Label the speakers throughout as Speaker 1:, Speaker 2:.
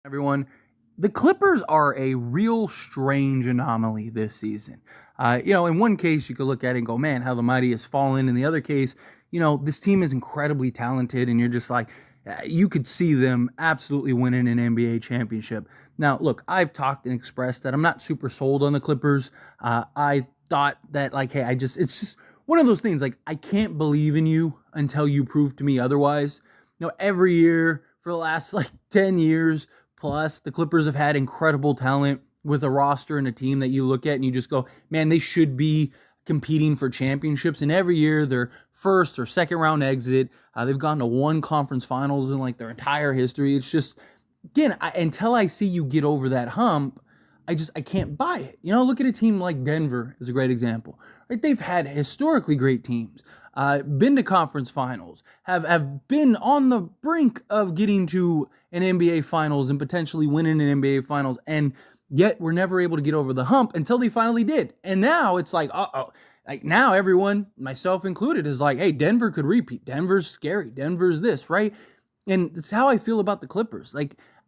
Speaker 1: Everyone. The Clippers are a real strange anomaly this season. In one case, you could look at it and go, man, how the mighty has fallen. In the other case, this team is incredibly talented, and you're just like, you could see them absolutely winning an NBA championship. Now, look, I've talked and expressed that I'm not super sold on the Clippers. I thought that, like, hey, it's just one of those things, like, I can't believe in you until you prove to me otherwise. Every year for the last, 10 years, plus, the Clippers have had incredible talent with a roster and a team that you look at and you just go, man, they should be competing for championships. And every year, their first or second round exit, they've gone to one conference finals in their entire history. It's just, again, until I see you get over that hump, I can't buy it. Look at a team like Denver is a great example. Right? They've had historically great teams. Been to conference finals, have been on the brink of getting to an NBA finals and potentially winning an NBA finals, and yet we're never able to get over the hump until they finally did. And now it's like, now everyone, myself included, is like, hey, Denver could repeat. Denver's scary. Denver's this, right? And it's how I feel about the Clippers.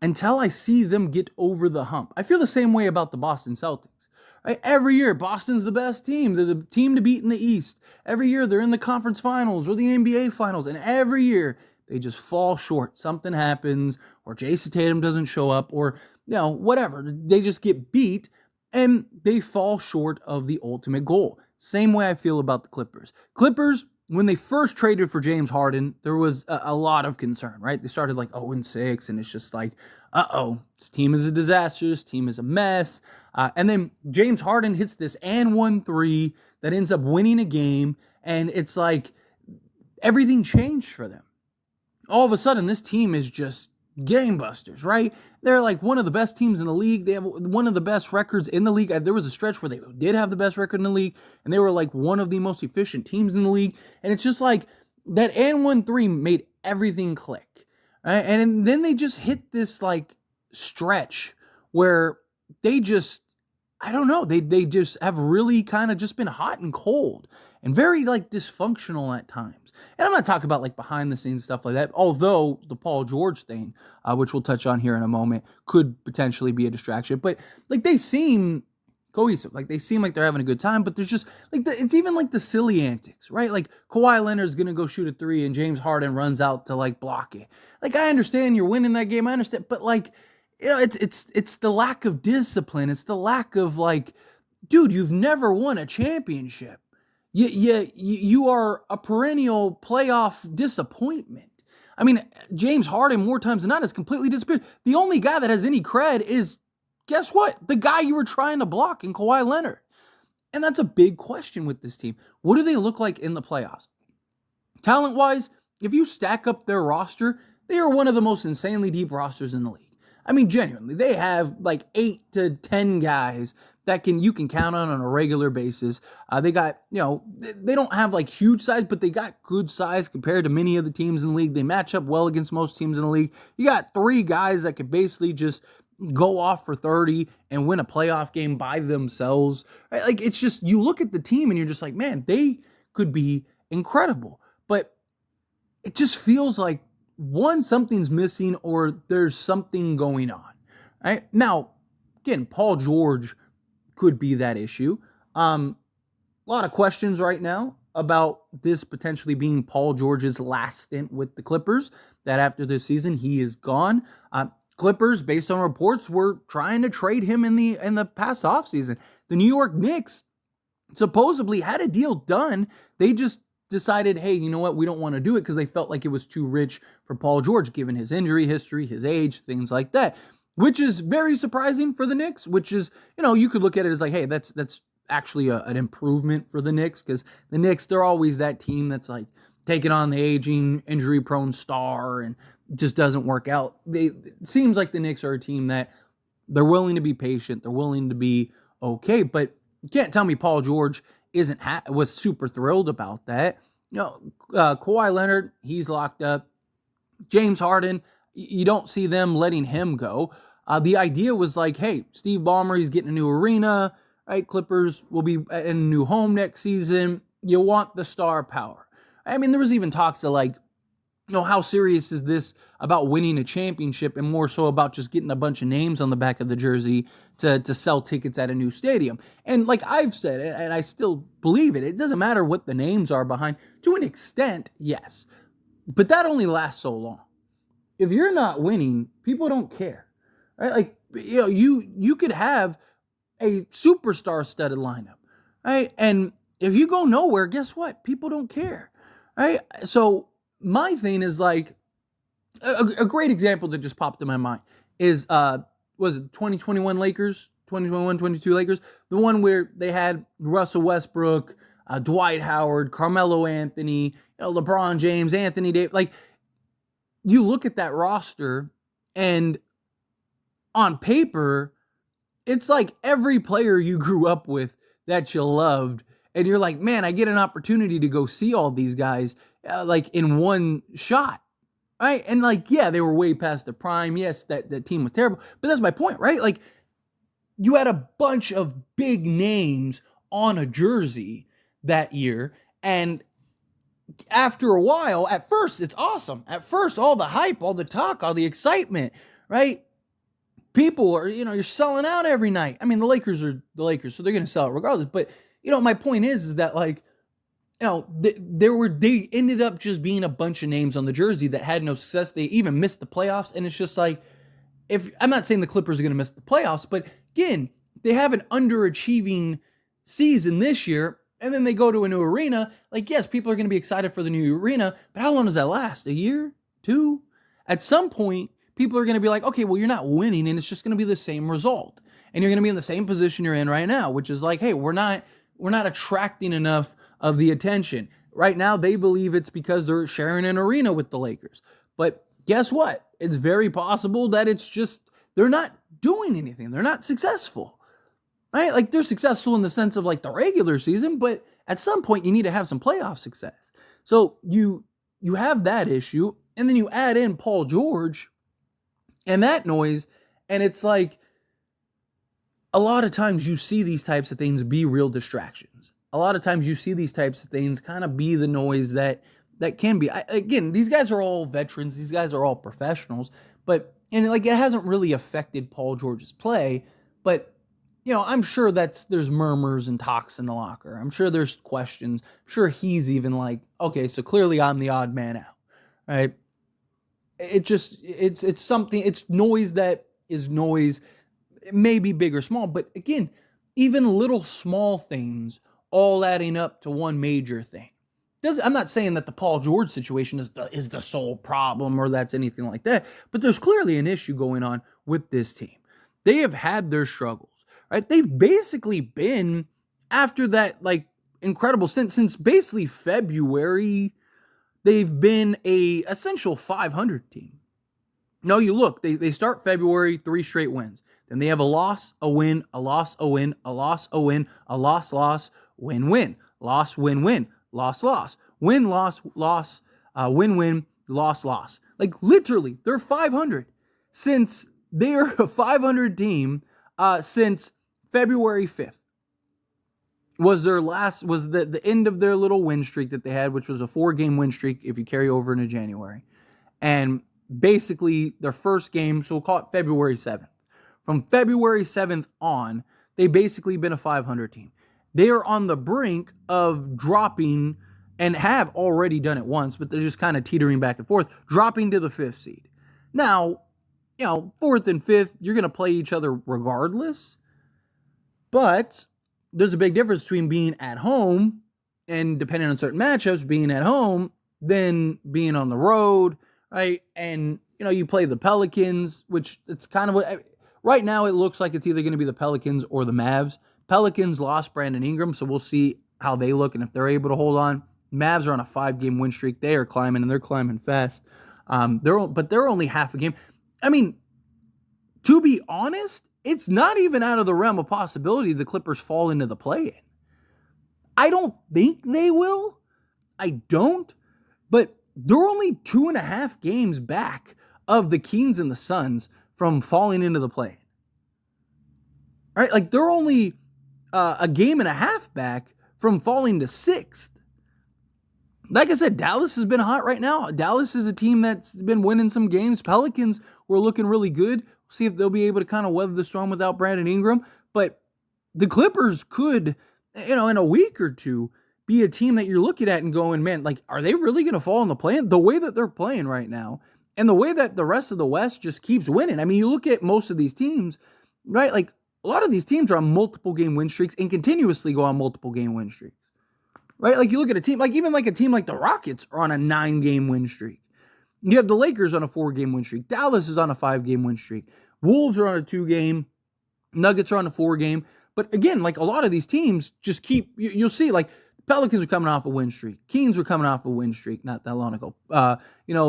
Speaker 1: Until I see them get over the hump. I feel the same way about the Boston Celtics. Right? Every year, Boston's the best team. They're the team to beat in the East. Every year, they're in the conference finals or the NBA finals. And every year, they just fall short. Something happens, or Jason Tatum doesn't show up, or, whatever. They just get beat, and they fall short of the ultimate goal. Same way I feel about the Clippers. Clippers, when they first traded for James Harden, there was a lot of concern, right? They started 0-6, and it's just this team is a disaster. This team is a mess. And then James Harden hits this and 1-3 that ends up winning a game, and it's like everything changed for them. All of a sudden, this team is just gangbusters, right? They're one of the best teams in the league. They have one of the best records in the league. There was a stretch where they did have the best record in the league, and they were one of the most efficient teams in the league. And it's just that and 1-3 made everything click. Right? And then they just hit this stretch where they just, I don't know, they just have really kind of just been hot and cold and very dysfunctional at times. And I'm not talking about behind the scenes stuff like that, although the Paul George thing, which we'll touch on here in a moment, could potentially be a distraction. But they seem cohesive. They seem like they're having a good time, but there's just it's even the silly antics, right? Kawhi Leonard's going to go shoot a 3 and James Harden runs out to block it. I understand you're winning that game. I understand, but it's the lack of discipline. It's the lack of dude, you've never won a championship. You are a perennial playoff disappointment. I mean, James Harden, more times than not, has completely disappeared. The only guy that has any cred is, guess what? The guy you were trying to block in Kawhi Leonard. And that's a big question with this team. What do they look like in the playoffs? Talent-wise, if you stack up their roster, they are one of the most insanely deep rosters in the league. I mean, genuinely, they have 8 to 10 guys that you can count on a regular basis. They got, they don't have huge size, but they got good size compared to many of the teams in the league. They match up well against most teams in the league. You got 3 guys that could basically just go off for 30 and win a playoff game by themselves. Right? It's just, you look at the team and you're just man, they could be incredible. But it just feels one, something's missing or there's something going on. Right? Now, again, Paul George could be that issue. A lot of questions right now about this potentially being Paul George's last stint with the Clippers, that after this season he is gone. Clippers, based on reports, were trying to trade him in the past offseason. The New York Knicks supposedly had a deal done. They just decided, hey, you know what? We don't want to do it because they felt like it was too rich for Paul George, given his injury history, his age, things like that, which is very surprising for the Knicks, which is, you could look at it as hey, that's actually an improvement for the Knicks, because the Knicks, they're always that team that's taking on the aging, injury-prone star and just doesn't work out. It seems like the Knicks are a team that they're willing to be patient. They're willing to be okay, but you can't tell me Paul George was super thrilled about that. Kawhi Leonard, he's locked up. James Harden, you don't see them letting him go. The idea was hey, Steve Ballmer, he's getting a new arena, right? Clippers will be in a new home next season. You want the star power. I mean, there was even talks of how serious is this about winning a championship and more so about just getting a bunch of names on the back of the jersey to sell tickets at a new stadium. And like I've said, and I still believe it doesn't matter what the names are behind. To an extent, yes. But that only lasts so long. If you're not winning, people don't care. Right? Like, you could have a superstar studded lineup, right? And if you go nowhere, guess what? People don't care, right? So my thing is like a great example that just popped in my mind is was it 2021 Lakers, 2021-22 Lakers, the one where they had Russell Westbrook, Dwight Howard, Carmelo Anthony, LeBron James, Anthony Davis. Like, you look at that roster, and on paper, it's like every player you grew up with that you loved, and you're like, man, I get an opportunity to go see all these guys like in one shot, right? And like, yeah, they were way past their prime. Yes, that team was terrible, but that's my point, right? Like, you had a bunch of big names on a jersey that year, and after a while, at first, it's awesome. At first, all the hype, all the talk, all the excitement, right? People are, you're selling out every night. I mean, the Lakers are the Lakers, so they're going to sell it regardless. But, my point is that, like, they ended up just being a bunch of names on the jersey that had no success. They even missed the playoffs. And it's just like, I'm not saying the Clippers are going to miss the playoffs, but again, they have an underachieving season this year. And then they go to a new arena. Like, yes, people are going to be excited for the new arena, but how long does that last? A year? 2? At some point, people are going to be like, okay, well, you're not winning, and it's just going to be the same result. And you're going to be in the same position you're in right now, which is like, hey, we're not attracting enough of the attention. Right now, they believe it's because they're sharing an arena with the Lakers. But guess what? It's very possible that it's just they're not doing anything. They're not successful. Right? Like, they're successful in the sense of like the regular season, but at some point you need to have some playoff success. So you have that issue, and then you add in Paul George and that noise, and it's like a lot of times you see these types of things be real distractions. A lot of times you see these types of things kind of be the noise that can be. Again, these guys are all veterans. These guys are all professionals, and like, it hasn't really affected Paul George's play, but I'm sure there's murmurs and talks in the locker. I'm sure there's questions. I'm sure he's even like, okay, so clearly I'm the odd man out, right? It's something, it's noise that is noise. It may be big or small, but again, even little small things all adding up to one major thing. I'm not saying that the Paul George situation is the sole problem or that's anything like that, but there's clearly an issue going on with this team. They have had their struggles. Right? They've basically been, after that, like, incredible since basically February, they've been a essential 500 team. No, you look, they start February, 3 straight wins. Then they have a loss, a win, a loss, a win, a loss, a win, a loss, loss, win, win, loss, win, win, loss, loss, win, loss, loss, win, win, loss, loss. Like, literally, they're 500 since they are a 500 team since February 5th was the end of their little win streak that they had, which was a 4-game win streak if you carry over into January. And basically their first game, so we'll call it February 7th. From February 7th on, they basically been a 500 team. They are on the brink of dropping, and have already done it once, but they're just kind of teetering back and forth, dropping to the 5th seed. Now, 4th and 5th, you're going to play each other regardless. But there's a big difference between being at home and, depending on certain matchups, being at home than being on the road, right? And, you play the Pelicans, which it's kind of what, right now it looks like it's either going to be the Pelicans or the Mavs. Pelicans lost Brandon Ingram, so we'll see how they look and if they're able to hold on. Mavs are on a 5-game win streak. They are climbing, and they're climbing fast. They're only half a game. I mean, to be honest, it's not even out of the realm of possibility the Clippers fall into the play-in. I don't think they will. I don't. But they're only 2.5 games back of the Kings and the Suns from falling into the play-in. Right? Like, they're only a game and a half back from falling to 6th. Like I said, Dallas has been hot right now. Dallas is a team that's been winning some games. Pelicans were looking really good. See if they'll be able to kind of weather the storm without Brandon Ingram. But the Clippers could, in a week or two, be a team that you're looking at and going, man, like, are they really going to fall in the play-in? The way that they're playing right now and the way that the rest of the West just keeps winning. I mean, you look at most of these teams, right? Like, a lot of these teams are on multiple game win streaks and continuously go on multiple game win streaks. Right? Like you look at a team, like even like a team like the Rockets are on a 9-game win streak. You have the Lakers on a 4-game win streak. Dallas is on a 5-game win streak. Wolves are on a 2-game. Nuggets are on a 4-game. But again, like a lot of these teams just keep, you'll see like Pelicans are coming off a win streak. Kings were coming off a win streak not that long ago.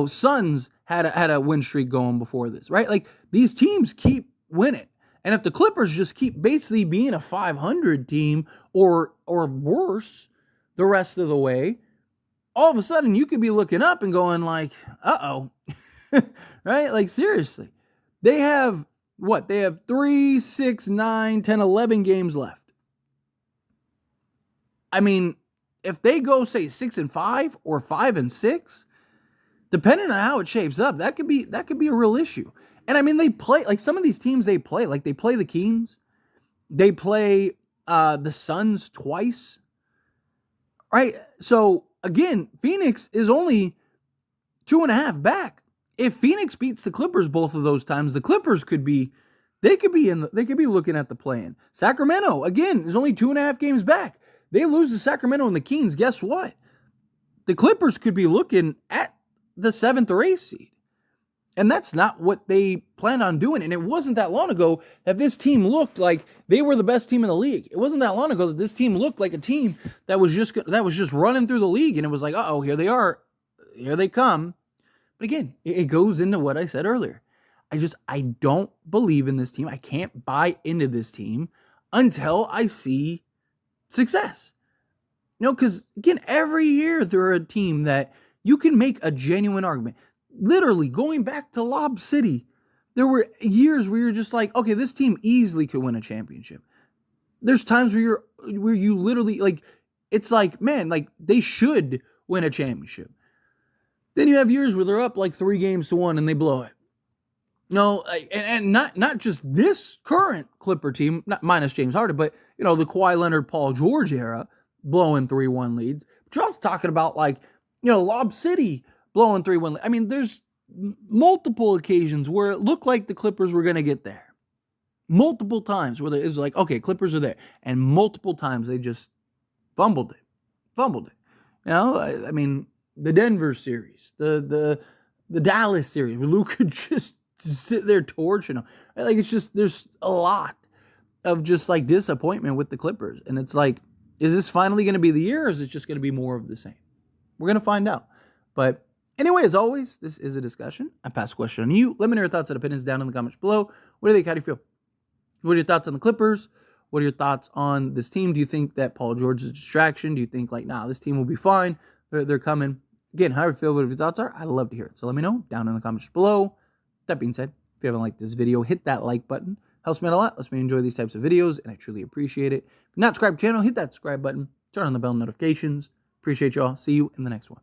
Speaker 1: Suns had a win streak going before this, right? Like these teams keep winning. And if the Clippers just keep basically being a 500 team or worse the rest of the way, all of a sudden you could be looking up and going like, uh-oh, right? Like seriously, they have what? They have 3, 6, 9, 10, 11 games left. I mean, if they go say 6-5 or 5-6, depending on how it shapes up, that could be a real issue. And I mean, they play like some of these teams they play the Kings, they play the Suns twice. Right? So, again, Phoenix is only 2.5 back. If Phoenix beats the Clippers both of those times, the Clippers could be looking at the play-in. Sacramento, again, is only 2.5 games back. They lose to Sacramento and the Kings. Guess what? The Clippers could be looking at the 7th or 8th seed. And that's not what they planned on doing. And it wasn't that long ago that this team looked like they were the best team in the league. It wasn't that long ago that this team looked like a team that was just running through the league. And it was like, uh-oh, here they are. Here they come. But again, it goes into what I said earlier. I don't believe in this team. I can't buy into this team until I see success. Because, again, every year they're a team that you can make a genuine argument. Literally, going back to Lob City, there were years where you're just like, okay, this team easily could win a championship. There's times where you literally, like, it's like, man, like, they should win a championship. Then you have years where they're up like 3-1 and they blow it. And not just this current Clipper team, not minus James Harden, but, the Kawhi Leonard, Paul George era, blowing 3-1 leads. But you're also talking about, like, Lob City blowing 3-1. I mean, there's multiple occasions where it looked like the Clippers were going to get there. Multiple times where it was like, okay, Clippers are there. And multiple times they just fumbled it. I mean, the Denver series, the Dallas series, where Luke could just sit there torching them. Like, it's just, there's a lot of just like disappointment with the Clippers. And it's like, is this finally going to be the year, or is it just going to be more of the same? We're going to find out. But anyway, as always, this is a discussion. I pass the question on you. Let me know your thoughts and opinions down in the comments below. What do you think? How do you feel? What are your thoughts on the Clippers? What are your thoughts on this team? Do you think that Paul George is a distraction? Do you think, like, nah, this team will be fine? They're coming. Again, how you feel, what your thoughts are, I'd love to hear it. So let me know down in the comments below. That being said, if you haven't liked this video, hit that like button. Helps me out a lot. Lets me enjoy these types of videos, and I truly appreciate it. If you're not subscribed to the channel, hit that subscribe button. Turn on the bell notifications. Appreciate y'all. See you in the next one.